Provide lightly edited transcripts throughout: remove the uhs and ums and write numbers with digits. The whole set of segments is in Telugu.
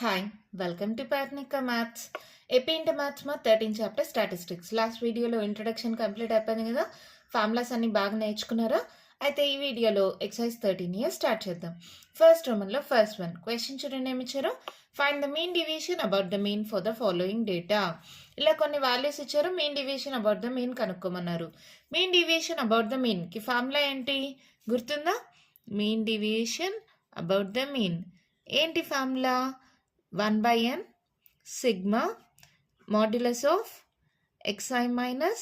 Hi, welcome to Patnika Maths. AP into Maths మా 13 చాప్టర్ స్టాటిస్టిక్స్. లాస్ట్ వీడియోలో ఇంట్రడక్షన్ కంప్లీట్ అయిపోయింది కదా, ఫార్ములాస్ అన్ని బాగా నేర్చుకున్నారా? అయితే ఈ వీడియోలో ఎక్సర్సైజ్ 13 స్టార్ట్ చేద్దాం. ఫస్ట్ రోమన్లో ఫస్ట్ వన్ క్వశ్చన్ చూడండి ఏమి ఇచ్చారు. Find the mean deviation about the mean for the following data. ఇలా కొన్ని వాల్యూస్ ఇచ్చారు, mean deviation about the mean కనుక్కోమన్నారు. మీన్ డివిజన్ అబౌట్ ద మీన్కి ఫార్ములా ఏంటి గుర్తుందా? Mean deviation about the mean ఏంటి formula? 1/n sigma modulus of xi minus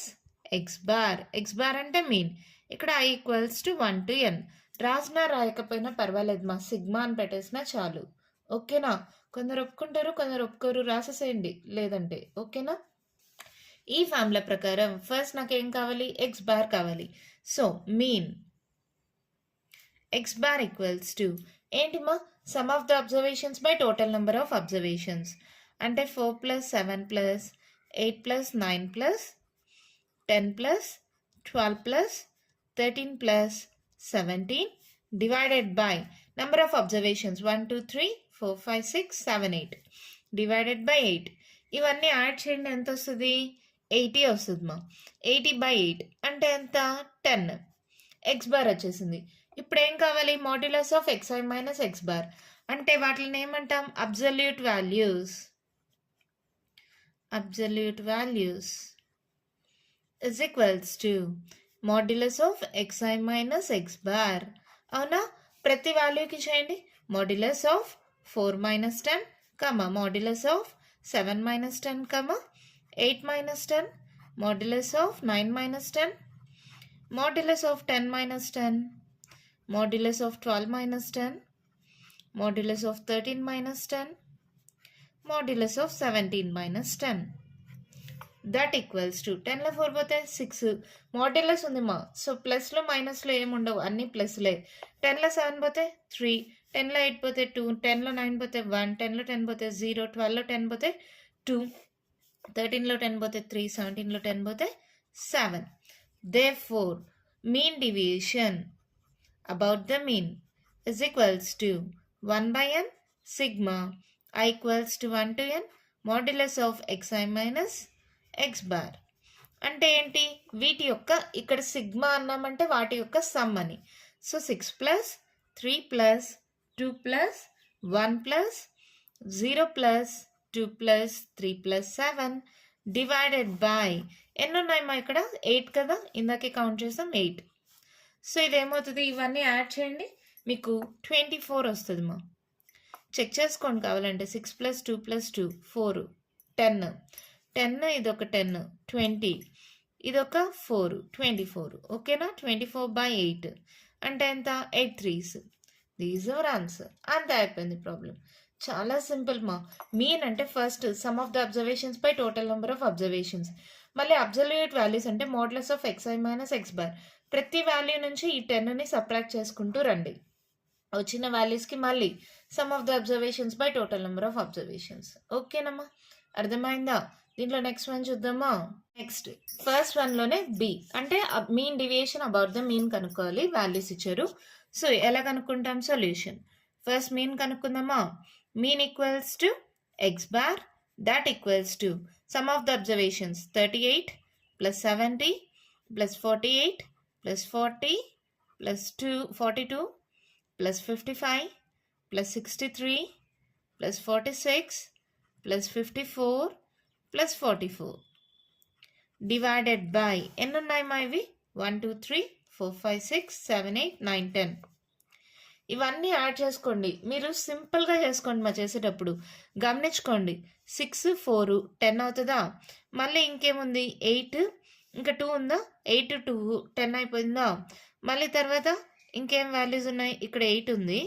x bar. x bar అంటే మీన్. ఇక్కడ i equals to 1 to n. రాసినా రాయకపోయినా పర్వాలేదు మా, సిగ్మా అని పెట్టేసినా చాలు. ఓకేనా? కొందరు ఒప్పుకుంటారు, కొందరు ఒప్పుకోరు, రాసేసేయండి లేదంటే. ఓకేనా? ఈ ఫార్ములా ప్రకారం ఫస్ట్ నాకేం కావాలి? ఎక్స్ బార్ కావాలి. So mean x bar equals to ఏంటి మా? Some of the observations by total number of observations. అంటే 4 + 7 + 8 + 9 + 10 + 12 + 13 + 17 divided by number of observations 1 2 3 4 5 6 7 8 divided by 8. ఇవన్నీ యాడ్ చేయండి, ఎంత వస్తుంది? 80 వస్తుంది మా. 80/8 అంటే ఎంత? 10. ఎక్స్ బార్ వచ్చేసింది. ఇప్పుడు ఏం కావాలి? Modulus of xi minus X bar. అంటే వాటిని ఏమంటాం? Absolute values. Absolute values is equals to modulus of xi minus X bar. అవునా? ప్రతి వాల్యూకి చేయండి. Modulus of 4 - 10 comma modulus of 7 - 10 comma 8 - 10 modulus of 9 - 10 modulus of 10 minus 10, modulus of 12 minus 10, modulus of 13 minus 10, modulus of 17 minus 10. That equals to 10లో 4 పోతే 6. మాడ్యులస్ ఉంది మా, సో ప్లస్లో మైనస్లో ఏముండవు, అన్ని ప్లస్లే. 10లో 7 పోతే 3, 10లో 8 పోతే 2, 10లో 9 పోతే 1, 10లో 10 పోతే 0, 12లో 10 పోతే 2, 13లో 10 పోతే 3, 17లో 10 పోతే 7. Therefore, mean deviation about the mean is equals to 1/n sigma I equals to 1 to n modulus of xi minus x bar. అంటే ఏంటి? వీటి యొక్క ఇక్కడ సిగ్మా అన్నామంటే వాటి యొక్క సమ్ అని. సో 6 + 3 + 2 + 1 + 0 + 2 + 3 + 7 డివైడెడ్ బై ఎన్ని ఉన్నాయి మా? ఇక్కడ 8 కదా, ఇందాకే కౌంట్ చేసాం 8. సో ఇదేమవుతుంది? ఇవన్నీ యాడ్ చేయండి, మీకు 24 వస్తుంది మా. చెక్ చేసుకోండి కావాలంటే. 6 + 2 + 2 4 10 10 ఇదొక 10 20 ఇదొక 4 24. ఓకేనా? 24/8 అంటే ఎంత? 8 3s. These our answer. అంతే, అయిపోయింది ప్రాబ్లం. చాలా సింపుల్ మా. మీన్ అంటే first some of the observations by total number of observations. మళ్ళీ అబ్జల్యూట్ వాల్యూస్ అంటే మోడ్లస్ of xi minus X bar. ప్రతి వాల్యూ నుంచి ఈ 10ని సబ్ట్రాక్ట్ చేసుకుంటూ రండి. వచ్చిన వాల్యూస్కి మళ్ళీ some of the observations by total number of observations. ఓకేనమ్మా? అర్థమైందా? దీంట్లో నెక్స్ట్ వన్ చూద్దామా? నెక్స్ట్ ఫస్ట్ వన్లోనే బి అంటే mean deviation about the mean కనుక్కోవాలి. వాల్యూస్ ఇచ్చారు. సో ఎలా కనుక్కుంటాం? సొల్యూషన్. ఫస్ట్ మీన్ కనుక్కుందామా? Mean equals to X bar. that equals to sum of the observations 38 plus 70 plus 48 plus 40 plus 42 plus 55 plus 63 plus 46 plus 54 plus 44 divided by ఎన్ని ఉన్నాయి మా? ఇవి 1 2 3 4 5 6 7 8 9 10. ఇవన్నీ యాడ్ చేసుకోండి. మీరు సింపుల్గా చేసుకోండి మా చేసేటప్పుడు. గమనించుకోండి. 6 4 10 అవుతుందా? మళ్ళీ ఇంకేముంది? 8 ఇంకా 2 ఉందా? 8 2 10 అయిపోయిందా? మళ్ళీ తర్వాత ఇంకేం వాల్యూస్ ఉన్నాయి? ఇక్కడ 8 ఉంది,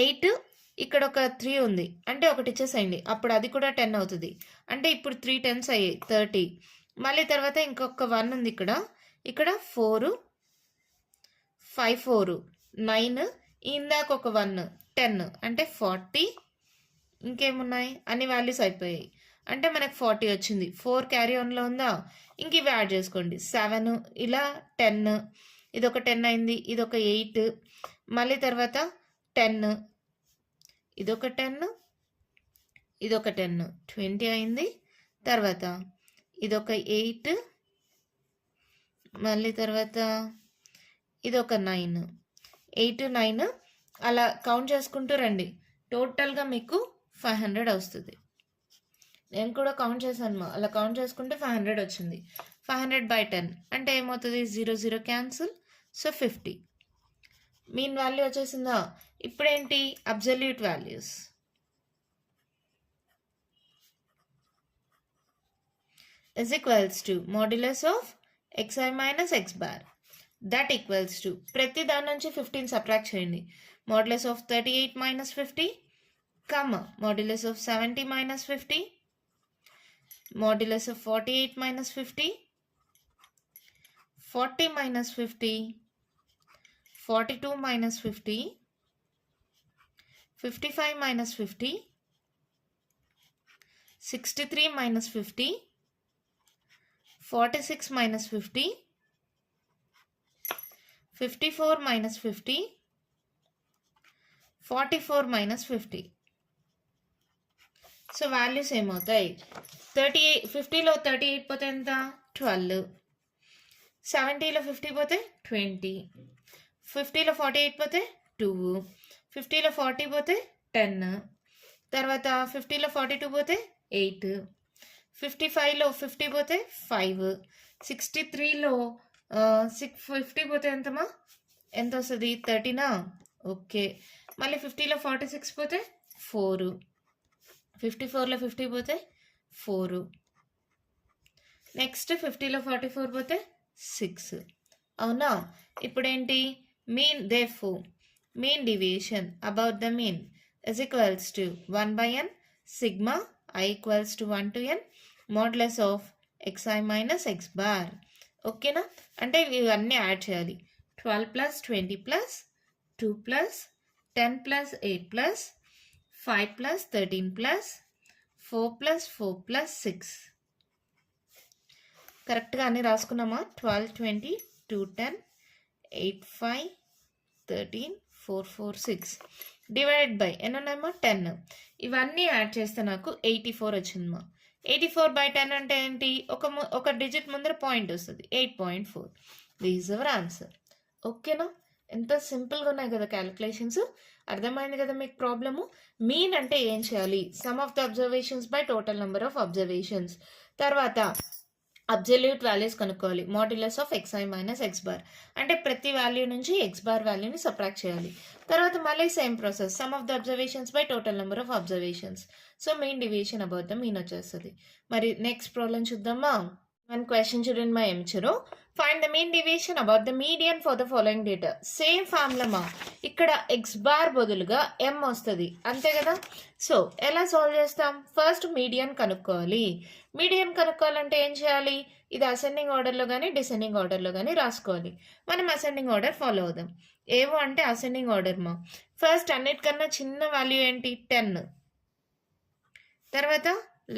8 ఇక్కడ ఒక 3 ఉంది, అంటే ఒకటి ఇచ్చేసేయండి. అప్పుడు అది కూడా 10 అవుతుంది. అంటే ఇప్పుడు 3 10s అయ్యాయి 30. మళ్ళీ తర్వాత ఇంకొక 1 ఉంది ఇక్కడ. ఇక్కడ 4 5 4 9, ఇందాక ఒక 1 10 అంటే 40. ఇంకేమున్నాయి? అన్ని వాల్యూస్ అయిపోయాయి. అంటే మనకు 40 వచ్చింది. 4 క్యారీ ఆన్లో ఉందా? ఇంక ఇవి యాడ్ చేసుకోండి. 7 ఇలా 10 ఇదొక 10 అయింది, ఇదొక 8 మళ్ళీ తర్వాత 10 ఇదొక 10, ఇదొక 10, 20 అయింది. తర్వాత ఇదొక 8, మళ్ళీ తర్వాత ఇదొక 9, 8, 9 అలా కౌంట్ చేసుకుంటూ రండి. టోటల్గా మీకు 500 వస్తుంది. నేను కూడా కౌంట్ చేశాను, అలా కౌంట్ చేసుకుంటే 500 వచ్చింది. 500/10 అంటే ఏమవుతుంది? 0 0 క్యాన్సిల్, సో 50. మీన్ వాల్యూ వచ్చేసిందా? ఇప్పుడేంటి? Absolute values. is equals to modulus of xi minus x bar. That equals to ప్రతి దాని నుంచి 15 సబ్ట్రాక్ట్ చేయండి. modulus of 38 minus 50, modulus of 70 minus 50, modulus of 48 minus 50, 40 minus 50, 42 minus 50, 55 minus 50, 63 minus 50, 46 minus 50, 54 minus 50, 44 minus 50. So values ఏమవుతాయి? 50లో 38 పోతే ఎంత? 12. 70లో 50 పోతే 20. 50లో 48 పోతే 2. 50లో 40 పోతే 10. తర్వాత 50లో 42 పోతే 8. 55లో 50 పోతే 5. 63లో 50 పోతే ఎంతమా? ఎంత వస్తుంది? 13. ఓకే. మళ్ళీ 50లో 46 పోతే 4. 54లో 50 పోతే 4. నెక్స్ట్ 50లో 44 పోతే 6. అవునా? ఇప్పుడేంటి? Mean therefore mean deviation about the mean is equals to 1/n sigma I equals to 1 to n modulus of xi minus x bar. ఓకేనా? అంటే ఇవన్నీ యాడ్ చేయాలి. 12 plus 20 plus 2 plus 10 plus 8 plus 5 plus 13 plus 4 plus 4 plus 6. కరెక్ట్గా అన్నీ రాసుకున్నామా? 12 20 2 10 8 5 13 4 4 6 డివైడెడ్ బై ఎన్ని ఉన్నాయమ్మా? 10. ఇవన్నీ యాడ్ చేస్తే నాకు 84 వచ్చిందమ్మా. 84/10 అంటే ఏంటి? ఒక డిజిట్ ముందర పాయింట్ వస్తుంది, 8.4. This our answer. ఓకేనా? ఎంత సింపుల్గా ఉన్నాయి కదా క్యాలిక్యులేషన్స్. అర్థమైంది కదా మీకు ప్రాబ్లము? మీన్ అంటే ఏం చేయాలి? Some of the observations by total number of observations. తర్వాత అబ్జల్యూట్ వాల్యూస్ కనుక్కోవాలి. Modulus of xi minus x bar అంటే ప్రతి వాల్యూ నుంచి x బార్ వాల్యూని సబ్ట్రాక్ట్ చేయాలి. తర్వాత మళ్ళీ same process, some of the observations by total number of observations. So main deviation about the mean వచ్చేస్తుంది. మరి నెక్స్ట్ ప్రాబ్లం చూద్దామా? వన్ క్వశ్చన్ చూడండి మా ఏం ఇచ్చారు. Find the mean deviation about the median for the following data. Same formula, ఇక్కడ x బార్ బదులుగా m వస్తుంది, అంతే కదా? సో ఎలా సాల్వ్ చేస్తాం? ఫస్ట్ మీడియన్ కనుక్కోవాలి. మీడియన్ కనుక్కోవాలంటే ఏం చేయాలి? ఇది అసెండింగ్ ఆర్డర్లో కానీ డిసెండింగ్ ఆర్డర్లో కానీ రాసుకోవాలి. మనం అసెండింగ్ ఆర్డర్ ఫాలో అవుదాం. ఏవో అంటే అసెండింగ్ ఆర్డర్ మా. ఫస్ట్ అన్నిటికన్నా చిన్న వాల్యూ ఏంటి? 10. తర్వాత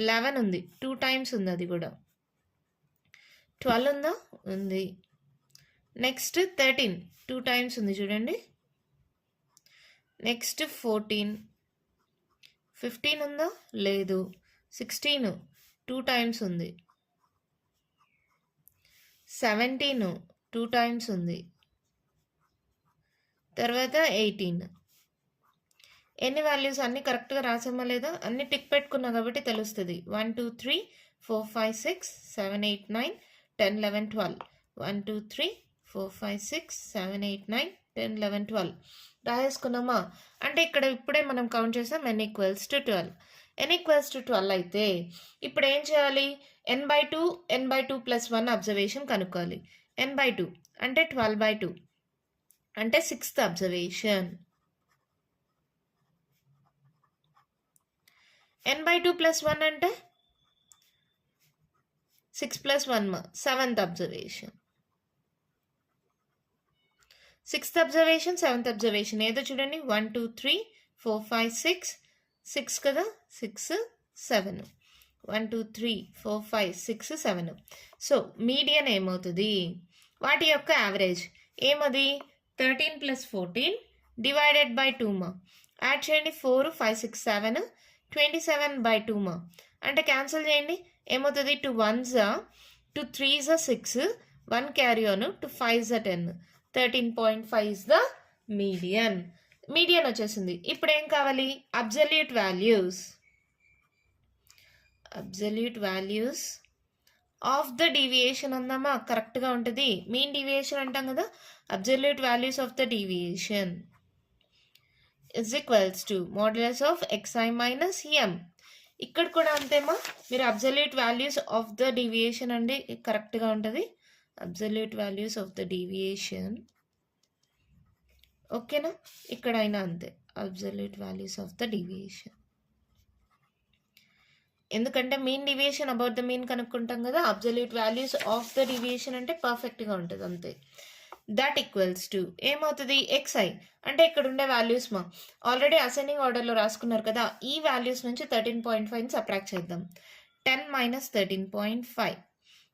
11 ఉంది, 2 times ఉంది, అది కూడా. 12 ఉందా? ఉంది. నెక్స్ట్ 13 2 times ఉంది, చూడండి. నెక్స్ట్ 14. 15 ఉందా? లేదు. 16 2 times ఉంది. 17 2 times ఉంది. తర్వాత 18. ఎన్ని వాల్యూస్? అన్నీ కరెక్ట్గా రాసామా లేదా? అన్ని టిక్ పెట్టుకున్నా కాబట్టి తెలుస్తుంది. 1 2 3 4 5 6 7 8 9 10 11 12. 1 2 3 4 5 6 7 8 9 10 11 12 రాసేసుకున్నామా? అంటే ఇక్కడ ఇప్పుడే మనం కౌంట్ చేసాం n equals to 12. n equals to 12 అయితే ఇప్పుడు ఏం చేయాలి? n/2 n/2 + 1 అబ్జర్వేషన్ కనుక్కోవాలి. n/2 అంటే 12/2 అంటే 6th అబ్జర్వేషన్. n/2 + 1 అంటే 6 + 1 7th observation. 6th observation 7th observation ఏదో చూడండి. 1 2 3 4 5 6 6 కదా? 6 7 1 2 3 4 5 6 7. సో మీడియన్ ఏమవుతుంది? వాటి యొక్క యావరేజ్ ఏమది? 13 + 14 డివైడెడ్ బై 2 మా. యాడ్ చేయండి 4 5 6 7 27/2 మా అంటే క్యాన్సిల్ చేయండి ఏమవుతుంది 2 1s 2 3s 6 1 carry on 2 5s 10 13.5 is the median వచ్చేసింది. ఇప్పుడు ఏం కావాలి absolute values of the deviation అందామా కరెక్ట్గా ఉంటుంది. మీన్ డీవియేషన్ అంటాం కదా absolute values of the deviation is equals to modulus of xi minus m. ఇక్కడ కూడా అంతేమా మీరు absolute values of the deviation అండి కరెక్ట్గా ఉంటుంది absolute values of the deviation ఓకేనా ఇక్కడ అయినా అంతే absolute values of the deviation ఎందుకంటే mean deviation about the mean కనుక్కుంటాం కదా absolute values of the deviation అంటే పర్ఫెక్ట్గా ఉంటుంది అంతే. దట్ ఈక్వల్స్ టు ఏమవుతుంది xi అంటే ఇక్కడ ఉండే వాల్యూస్ మా ఆల్రెడీ అసెండింగ్ ఆర్డర్లో రాసుకున్నారు కదా ఈ వాల్యూస్ నుంచి 13.5 సబ్ట్రాక్ట్ చేద్దాం 10 minus 13.5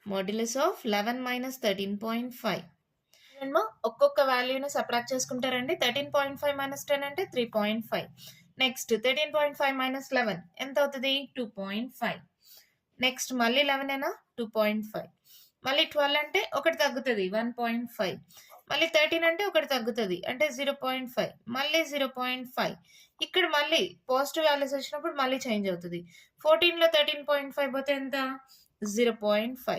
మాడ్యులస్ ఆఫ్ 11 minus 13.5 ఒక్కొక్క వాల్యూని సబ్ట్రాక్ట్ చేసుకుంటారండి 13.5 minus 10 అంటే 3.5 నెక్స్ట్ 13.5 minus 11 ఎంత అవుతుంది 2.5 నెక్స్ట్ మళ్ళీ 11 ఏనా 2.5 మళ్ళీ 12 అంటే ఒకటి తగ్గుతుంది 1.5 మళ్ళీ 13 అంటే ఒకటి తగ్గుతుంది అంటే 0.5 మళ్ళీ 0.5 ఇక్కడ మళ్ళీ పాజిటివ్ వాల్యూస్ వచ్చినప్పుడు మళ్ళీ చేంజ్ అవుతుంది 14లో 13.5 పోతే ఎంత 0.5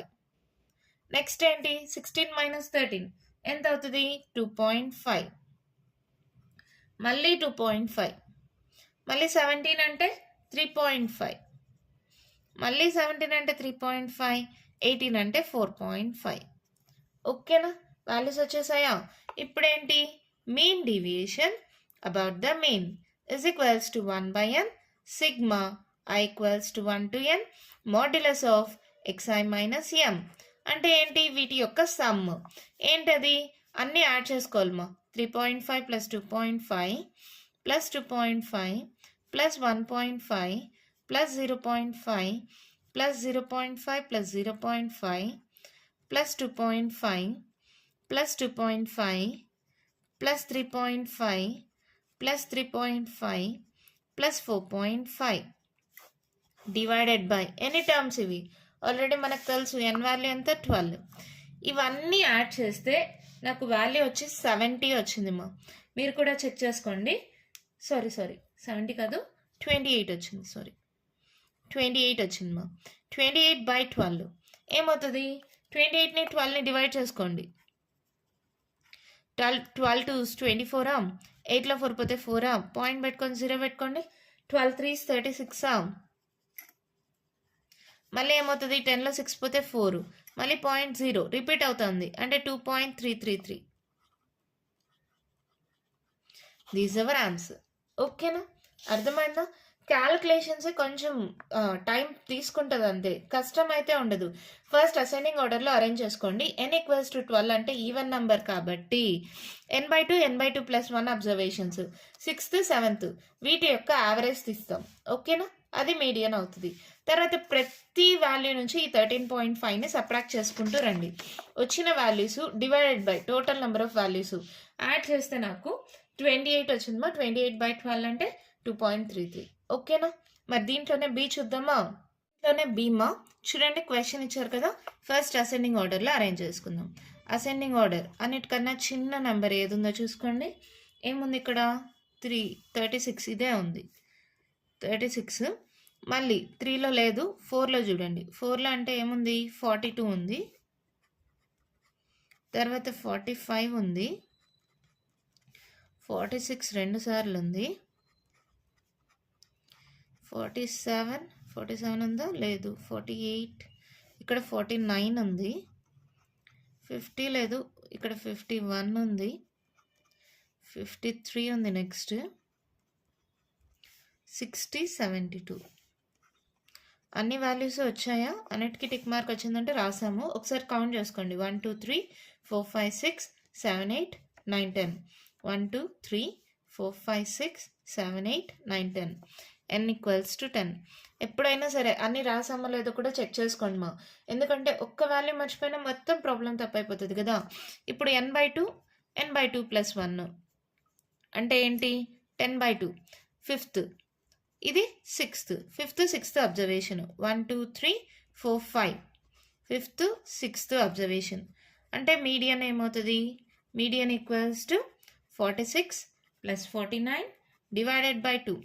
నెక్స్ట్ ఏంటి 16 minus 13 ఎంత అవుతుంది 2.5 మళ్ళీ 2.5 మళ్ళీ 17 అంటే 3.5 మళ్ళీ 17 అంటే 3.5 18 అంటే 4.5 ఓకేనా వాల్యూస్ వచ్చేసాయా. ఇప్పుడు ఏంటి mean deviation about the mean is equals to 1/n sigma i equals to 1 to n modulus of xi minus m అంటే ఏంటి వీటి యొక్క సమ్ ఏంటది అన్నీ యాడ్ చేసుకోవాలమ్మా 3.5 plus 2.5 plus 2.5 plus 1.5 plus 0.5 plus 0.5 plus 0.5 plus 2.5 plus 2.5 plus 3.5 plus 3.5 plus 4.5 divided by ఎన్ని టర్మ్స్ ఇవి ఆల్రెడీ మనకు తెలుసు n వాల్యూ ఎంత 12 ఇవన్నీ యాడ్ చేస్తే నాకు వాల్యూ వచ్చి 70 వచ్చిందిమ్మా మీరు కూడా చెక్ చేసుకోండి సారీ 70 కాదు 28 వచ్చింది 28 వచ్చిందమ్మా 28/12 ఏమవుతుంది 28ని 12ని డివైడ్ చేసుకోండి 12 2 24 8లో 4 పోతే 4 పాయింట్ పెట్టుకొని 0 పెట్టుకోండి 12 3 36 మళ్ళీ ఏమవుతుంది 10లో 6 పోతే 4 మళ్ళీ 0.0 రిపీట్ అవుతుంది అంటే 2.333 దీస్ అవర్ ఆన్సర్ ఓకేనా అర్థమైందా క్యాలిక్యులేషన్స్ కొంచెం టైం తీసుకుంటుంది అంతే కష్టం అయితే ఉండదు ఫస్ట్ అసెండింగ్ ఆర్డర్లో అరేంజ్ చేసుకోండి n ఈక్వల్స్ టు 12 అంటే ఈవెన్ నెంబర్ కాబట్టి n/2 n/2 plus 1 observations 6th 7th వీటి యొక్క యావరేజ్ తీస్తాం ఓకేనా అది మీడియన్ అవుతుంది తర్వాత ప్రతి వాల్యూ నుంచి ఈ 13.5ని సబ్ట్రాక్ట్ చేసుకుంటూ రండి వచ్చిన values divided by total number of values add చేస్తే నాకు 28 వచ్చిందమ్మా 28/12 అంటే 2.33 ఓకేనా మరి దీంట్లోనే బి చూద్దామా దీంట్లోనే బీమా చూడండి క్వశ్చన్ ఇచ్చారు కదా ఫస్ట్ అసెండింగ్ ఆర్డర్లో అరేంజ్ చేసుకుందాం అసెండింగ్ ఆర్డర్ అన్నిటికన్నా చిన్న నెంబర్ ఏది ఉందో చూసుకోండి ఏముంది ఇక్కడ 36 ఇదే ఉంది 36 మళ్ళీ 3లో లేదు 4లో చూడండి 4లో అంటే ఏముంది 42 ఉంది తర్వాత 45 ఉంది 46 రెండు సార్లు ఉంది 47 ఉందా లేదు 48 ఇక్కడ 49 ఉంది 50 లేదు ఇక్కడ 51 ఉంది 53 ఉంది నెక్స్ట్ 60 72 అన్ని వాల్యూస్ వచ్చాయా అన్నిటికీ టిక్ మార్క్ వచ్చిందంటే రాసాము ఒకసారి కౌంట్ చేసుకోండి 1 2 3 4 5 6 7 8 9 10 1 2 3 4 5 6 7 8 9 10 n ఈక్వల్స్ టు 10 ఎప్పుడైనా సరే అన్ని రాసామో లేదో కూడా చెక్ చేసుకోండి మా ఎందుకంటే ఒక్క వాల్యూ మర్చిపోయినా మొత్తం ప్రాబ్లం తప్పైపోతుంది కదా ఇప్పుడు n/2 ప్లస్ 1 అంటే ఏంటి 10/2. ఫిఫ్త్, ఇది sixth observation. 1 2 3 4 5. Fifth sixth observation అంటే మీడియన్ ఏమవుతుంది? Median equals to 46 + 49 divided by 2.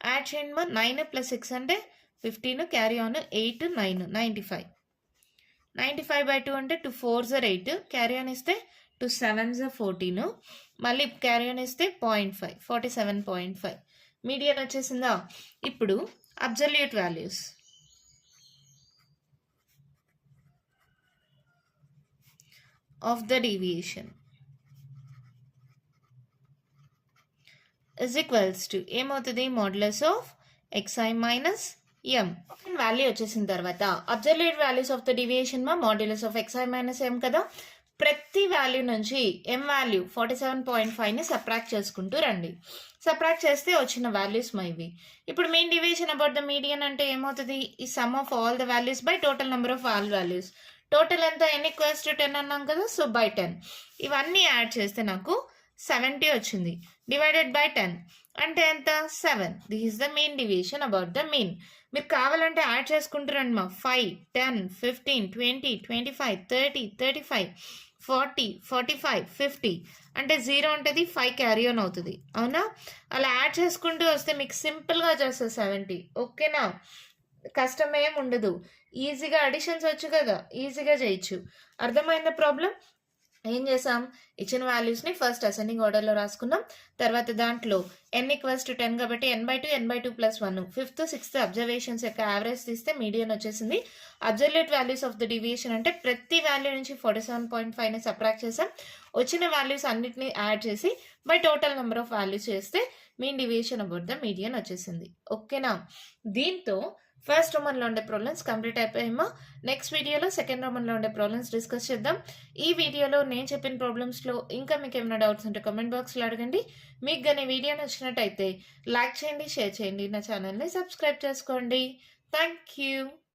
Add చేయండి మా. 9 + 6 అంటే 15, క్యారీ ఆన్ 8 9 95. 95/2 అంటే 2 4s are 8, క్యారీ ఆన్ ఇస్తే 2 7s are 14, మళ్ళీ క్యారీ ఆన్ ఇస్తే 0.5 47.5. మీడియన్ వచ్చేసిందా? ఇప్పుడు absolute values of the deviation is equals to ఏమవుతుంది? Modulus of xi minus m. Value వచ్చేసిన తర్వాత absolute values of the deviation మా modulus of xi minus m కదా. ప్రతి వాల్యూ నుంచి m వాల్యూ 47.5ని సబ్ట్రాక్ట్ చేసుకుంటూ రండి. సబ్ట్రాక్ట్ చేస్తే వచ్చిన వాల్యూస్ మా ఇవి. ఇప్పుడు mean deviation about the median అంటే ఏమవుతుంది? ఈ some of all the values by total number of all values. Total ఎంత? n ఈక్వల్స్ టు 10 అన్నాం కదా, సో బై 10. ఇవన్నీ యాడ్ చేస్తే నాకు 70 వచ్చింది. డివైడెడ్ బై 10 అంటే ఎంత? 7. This is the mean deviation about the mean. మీరు కావాలంటే యాడ్ చేసుకుంటారండి మా. 5 10 15 20 25 30 35 40 45 50 అంటే 0 ఉంటుంది, 5 క్యారీ ఆన్ అవుతుంది. అవునా? అలా యాడ్ చేసుకుంటూ వస్తే మీకు సింపుల్గా వచ్చేస్తుంది 70. ఓకేనా? కష్టమేం ఉండదు. ఈజీగా అడిషన్స్ వచ్చు కదా, ఈజీగా చేయొచ్చు. అర్థమైందా ప్రాబ్లం? ఏం చేసాం? ఇచ్చిన వాల్యూస్ని ఫస్ట్ అసెండింగ్ ఆర్డర్లో రాసుకున్నాం. తర్వాత దాంట్లో n ఈక్వల్స్ టు 10 కాబట్టి n/2 n/2 + 1. Fifth sixth observations యొక్క యావరేజ్ తీస్తే మీడియన్ వచ్చేసింది. Absolute values of the deviation అంటే ప్రతి వాల్యూ నుంచి 47.5ని సబ్ట్రాక్ట్ చేసాం. వచ్చిన వాల్యూస్ అన్నిటిని యాడ్ చేసి by total number of values చేస్తే mean deviation about the median వచ్చేసింది. ఓకేనా? దీంతో ఫస్ట్ రోమన్లో ఉండే ప్రాబ్లమ్స్ కంప్లీట్ అయిపోయామా. నెక్స్ట్ వీడియోలో సెకండ్ రోమన్లో ఉండే ప్రాబ్లమ్స్ డిస్కస్ చేద్దాం. ఈ వీడియోలో నేను చెప్పిన ప్రాబ్లమ్స్లో ఇంకా మీకు ఏమైనా డౌట్స్ ఉంటే కామెంట్ బాక్స్లో అడగండి. మీకు కానీ వీడియో నచ్చినట్టయితే లైక్ చేయండి, షేర్ చేయండి, నా ఛానల్ని సబ్స్క్రైబ్ చేసుకోండి. Thank you.